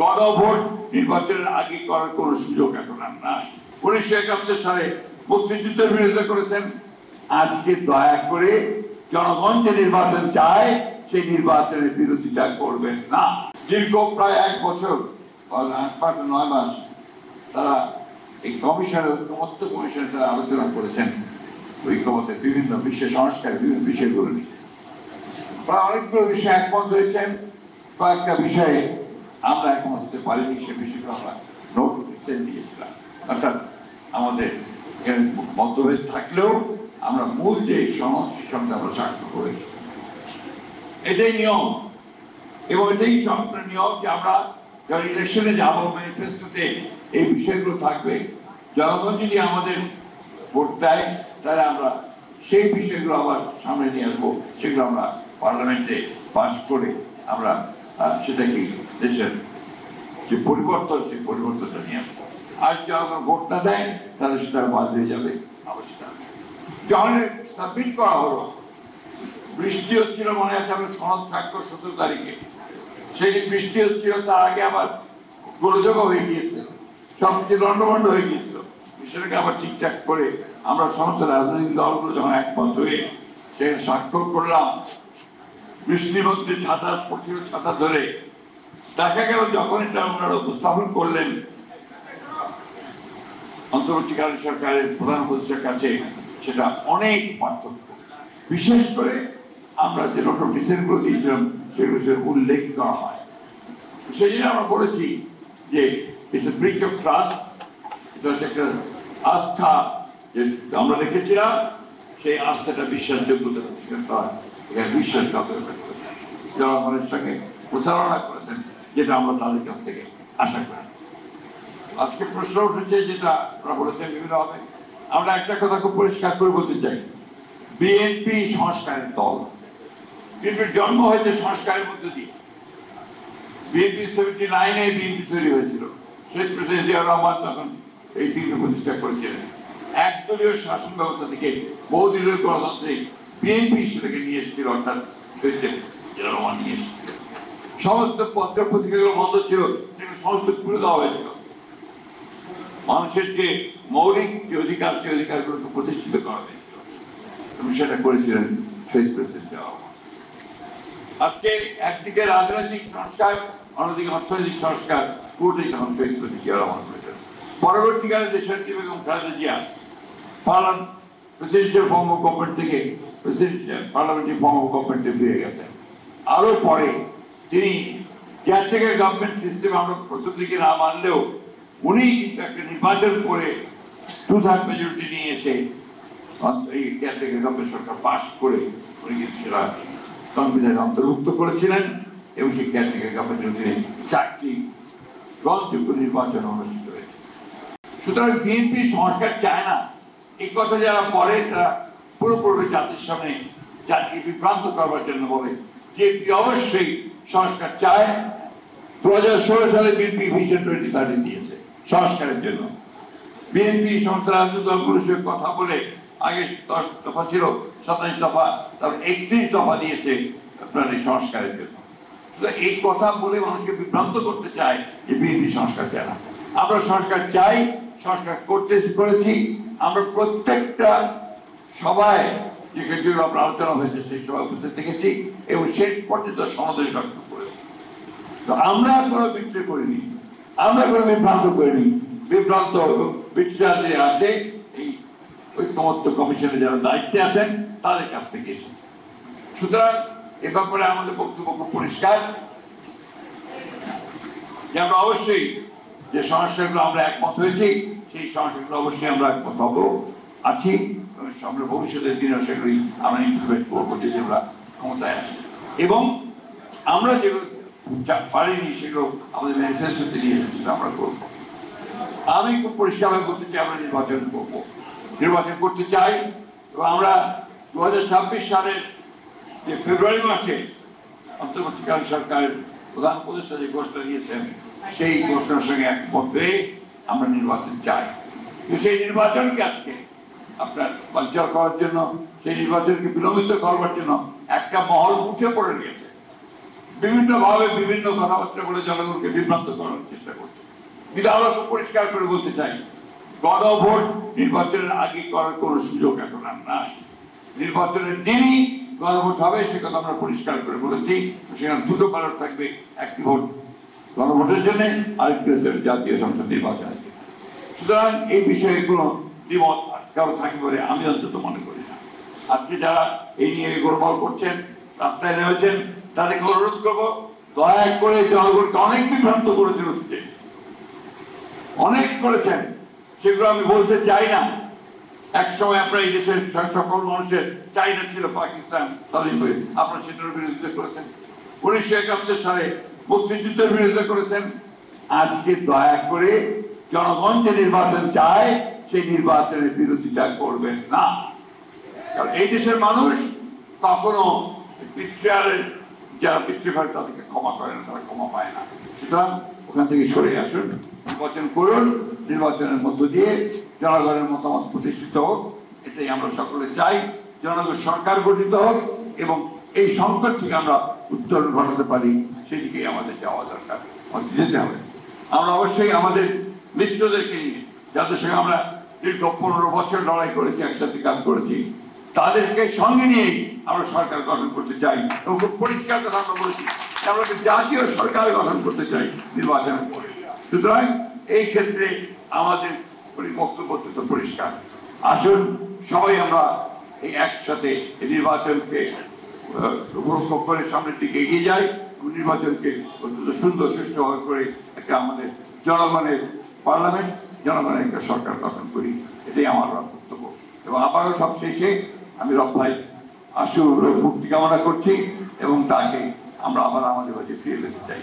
গণভোট নির্বাচনের আগে করার কোন সুযোগ এখন আর নাই। 1971 সালে মুক্তিযুদ্ধের বিরোধিতা করেছেন, আজকে দয়া করে জনগণ যে নির্বাচন চায় সেই নির্বাচনের বিরোধিতা করবেন না। দীর্ঘ প্রায় 1 বছর 9 মাস তারা এই কমিশনের ঐক্যমত্য কমিশনের তারা আলোচনা করেছেন ঐক্যমতের বিভিন্ন বিষয় সংস্কারের বিভিন্ন বিষয়গুলো নিয়ে। প্রায় অনেকগুলো বিষয়ে একমত হয়েছেন, কয়েকটা বিষয়ে আমরা একমত হতে পারিনি, সে বিষয়গুলো আমরা নোট দিয়েছিলাম। অর্থাৎ আমাদের মতভেদ থাকলেও আমরা মূল যে সনদ সেই সঙ্গে আমরা স্বাক্ষর করেছি, এটাই নিয়ম। এবং এটাই সম্পূর্ণ নিয়ম যে আমরা যখন ইলেকশনে যাবো ম্যানিফেস্টোতে এই বিষয়গুলো থাকবে। জনগণ যদি আমাদের ভোট দেয় তাহলে আমরা সেই বিষয়গুলো আবার সামনে নিয়ে আসবো, সেগুলো আমরা পার্লামেন্টে পাস করে আমরা সেটাকে দেশের যে পরিবর্তন সেই পরিবর্তনটা নিয়ে আসবো। আর জনগণ ভোট না দেয় তাহলে সেটা বাদ হয়ে যাবে। অবশ্যই যখন সাবমিট করা হলো, বৃষ্টি হচ্ছিল, মনে আছে আমরা সনদ স্বাক্ষর 17 তারিখে, সেই বৃষ্টি হচ্ছিল, তার আগে আবার গোলযোগ হয়ে গিয়েছিল, সবচেয়ে লন্ডভন্ড হয়ে গিয়েছিল। বিষয়টাকে আবার ঠিকঠাক করে আমরা সমস্ত রাজনৈতিক দলগুলো যখন একমত হয়ে সে স্বাক্ষর করলাম, বৃষ্টির মধ্যে ছাতা পড়ছিল, ছাতা ধরে দেখা গেল যখন এটা ওনারা উপস্থাপন করলেন অন্তর্বর্তীকালীন সরকারের প্রধান উপদেষ্টার কাছে, সেটা অনেক পার্থক্য। বিশেষ করে আমরা যে নোট অফ ডিসেন্টগুলো দিয়েছিলাম সেগুলো উল্লেখ করা হয়। সেই জন্য আমরা বলেছি যে it's a breach of trust, এটা হচ্ছে একটা আস্থা যে আমরা রেখেছিলাম, সেই আস্থাটা বিশ্বাসযোগ্যতা বিশ্বাসযোগ্য জনগণের সঙ্গে প্রচারণা করেছেন, যেটা আমরা তাদের কাছ থেকে আশা করি। আজকে প্রশ্ন উঠেছে যেটা আমরা বলেছেন বিভিন্ন হবে, আমরা একটা কথা খুব পরিষ্কার করে বলতে চাই, বিএনপি সংস্কারের দল। বিএনপির জন্ম হয়েছে সংস্কারের মধ্য দিয়ে। বিএনপি 79-এ বিএনপি তৈরি হয়েছিল, শহীদ প্রেসিডেন্ট জিয়াউর রহমান তখন এই বিএনপি প্রতিষ্ঠা করেছিলেন। একদলীয় শাসন ব্যবস্থা থেকে বহুদলীয় গণতন্ত্রে বিএনপি সেটাকে নিয়ে এসেছিল, অর্থাৎ শহীদ জিয়াউর রহমান নিয়ে এসেছিল। সমস্ত পত্র পত্রিকাগুলো বন্ধ ছিল, সেগুলো সমস্ত খুলে দেওয়া হয়েছিল। মানুষের যে মৌলিক যে অধিকার, সেই অধিকারগুলোকে প্রতিষ্ঠিত করা হয়েছিল এবং সেটা করেছিলেন শহীদ প্রেসিডেন্ট জিয়াউর রহমান। আজকে একদিকে রাজনৈতিক সংস্কার, অন্যদিকে অর্থনৈতিক সংস্কার, পুরোটাই তখন শহীদ প্রেসিডেন্ট জিয়াউর রহমান করেছেন। পরবর্তীকালে দেশের Begum Khaleda Zia presidential form of government থেকে পার্লামেন্টারি ফর্ম অফ গভর্নমেন্টে ফিরে গেছেন। আরো পরে তিনি কেয়ারটেকার গভর্নমেন্ট সিস্টেম আমরা প্রথম দিকে না মানলেও উনি কিন্তু একটা নির্বাচন করে 2/3 মেজরিটি নিয়ে এসে এই কেয়ারটেকার গভর্নমেন্ট সরকার পাস করে উনি কিন্তু সেটা সংবিধানে অন্তর্ভুক্ত করেছিলেন এবং সেই কেয়ারটেকার গভর্নমেন্টের তিনি 4টি গ্রহণযোগ্য নির্বাচন অনুষ্ঠিত হয়েছে। সুতরাং বিএনপি সংস্কার চায় না, এই কথা যারা বলে তারা পুরোপুরি জাতির সামনে জাতিকে বিভ্রান্ত করবার জন্য বলে। বিএনপি অবশ্যই সংস্কার চায়। 2016 সালে বিএনপি ভিশন 2030 দিয়েছে সংস্কারের জন্য। বিএনপি সমস্ত রাজনৈতিক দলগুলোর সঙ্গে কথা বলে আগে 10 দফা ছিল, 27 দফা, তারপর 31 দফা দিয়েছে আপনার এই সংস্কারের জন্য। এই কথা বলে মানুষকে বিভ্রান্ত করতে চায় যে বিএনপি সংস্কার চায় না। আমরা সংস্কার চাই, সংস্কার করেছি। আমরা প্রত্যেকটা সভায় যেগুলো আমরা আলোচনা হয়েছে সেই সভায় উপস্থিত থেকেছি এবং শেষ পর্যন্ত সমাধান স্বাক্ষর করেছি। তো আমরা কোনো বিক্রি করিনি, আমরা কোনো বিভ্রান্ত করিনি। বিভ্রান্ত বিশ্বাস যে আসে এই ঐক্যমত্য কমিশনে যারা দায়িত্বে আছেন তাদের কাছ থেকে এসে। সুতরাং এ ব্যাপারে আমাদের বক্তব্য খুব পরিষ্কার যে আমরা অবশ্যই যে সংস্কারগুলো আমরা একমত হয়েছি সেই সংস্কারগুলো অবশ্যই আমরা একমত হব আছি। আমরা ভবিষ্যতের দিনে সেগুলি আমরা ইমপ্লিমেন্ট করবো যদি আমরা ক্ষমতায় আসি, এবং আমরা যেগুলো পারিনি সেগুলো আমাদের ম্যানিফেস্টোতে নিয়ে এসেছি আমরা করবো। আমি খুব পরিষ্কারভাবে বলতে চাই আমরা নির্বাচন করবো, নির্বাচন করতে চাই। এবং আমরা 2026 সালের যে ফেব্রুয়ারি মাসে অন্তর্বর্তীকালীন সরকারের প্রধান উপদেষ্টা যে ঘোষণা দিয়েছেন সেই ঘোষণার সঙ্গে একমত হয়ে আমরা নির্বাচন চাই। কিন্তু সেই নির্বাচনকে আজকে আপনার বানচাল করার জন্য, সেই নির্বাচনকে বিলম্বিত করবার জন্য একটা মহল উঠে পড়ে গেছে। বিভিন্নভাবে বিভিন্ন কথাবার্তা বলে জনগণকে বিভ্রান্ত করার চেষ্টা করছে। কিন্তু আমরা পরিষ্কার করে বলতে চাই, গণভোট নির্বাচনের আগে করার কোনো সুযোগ এখন আর নাই। নির্বাচনের দিনই গণভোট হবে, সে কথা আমরা পরিষ্কার করে বলেছি। সেখানে দুটো ব্যালট থাকবে, একটি ভোট গণভোটের জন্য, আরেকটি হচ্ছে জাতীয় সংসদ নির্বাচন। সুতরাং এই বিষয়ে কোনো দ্বিমত কারো থাকবে বলে আমি অন্তত মনে করি না। আজকে যারা এই নিয়ে গোলমাল করছেন, রাস্তায় নেমেছেন, তাদেরকে অনুরোধ করবো, দয়া করে জনগণকে অনেক বিভ্রান্ত করেছেন, হচ্ছে অনেক করেছেন, সেগুলো আমি বলতে চাই না। এক সময় আপনার এই দেশের সকল মানুষের চাহিদা ছিল পাকিস্তান স্বাধীন হয়ে, আপনারা সেটার বিরোধিতা করেছেন। 1971 সালে মুক্তিযুদ্ধের বিরোধিতা করেছেন। আজকে দয়া করে জনগণ যে নির্বাচন চায় সেই নির্বাচনের বিরোধিতা করবেন না। কারণ এই দেশের মানুষ কখনো পিতৃহারের যারা পিতৃহার তাদেরকে ক্ষমা করে না, তারা ক্ষমা পায় না। সুতরাং ওখান থেকে সরে আসুন, নির্বাচন করুন, নির্বাচনের মধ্য দিয়ে জনগণের মতামত প্রতিষ্ঠিত হোক, এটাই আমরা সকলে চাই। জনগণ সরকার গঠিত হোক এবং এই সংকট থেকে আমরা উত্তরণ ঘটাতে পারি, সেদিকেই আমাদের যাওয়া দরকার, আমাদের যেতে হবে। আমরা অবশ্যই আমাদের মিত্রদেরকে নিয়ে, যাদের সঙ্গে আমরা দীর্ঘ 15 বছর লড়াই করেছি, একসাথে কাজ করেছি, তাদেরকে সঙ্গে নিয়ে আমরা সরকার গঠন করতে চাই। এবং খুব পরিষ্কার কথা আমরা বলেছি, আমরা জাতীয় সরকার গঠন করতে চাই নির্বাচনের পরে। সুতরাং এই ক্ষেত্রে আমাদের বক্তব্য তো পরিষ্কার। আসুন সবাই আমরা এই একসাথে এই নির্বাচনকে উপলক্ষ করে সামনের দিকে এগিয়ে যাই এবং নির্বাচনকে অত্যন্ত সুন্দর সুষ্ঠুভাবে করে একটা আমাদের জনগণের পার্লামেন্ট, জনগণের একটা সরকার গঠন করি, এটাই আমার বক্তব্য। এবং আবারও সবশেষে আমি রব ভাই আশুর মুক্তি কামনা করছি এবং তাকে আমরা আবার আমাদের মাঝে ফিরে যেতে চাই।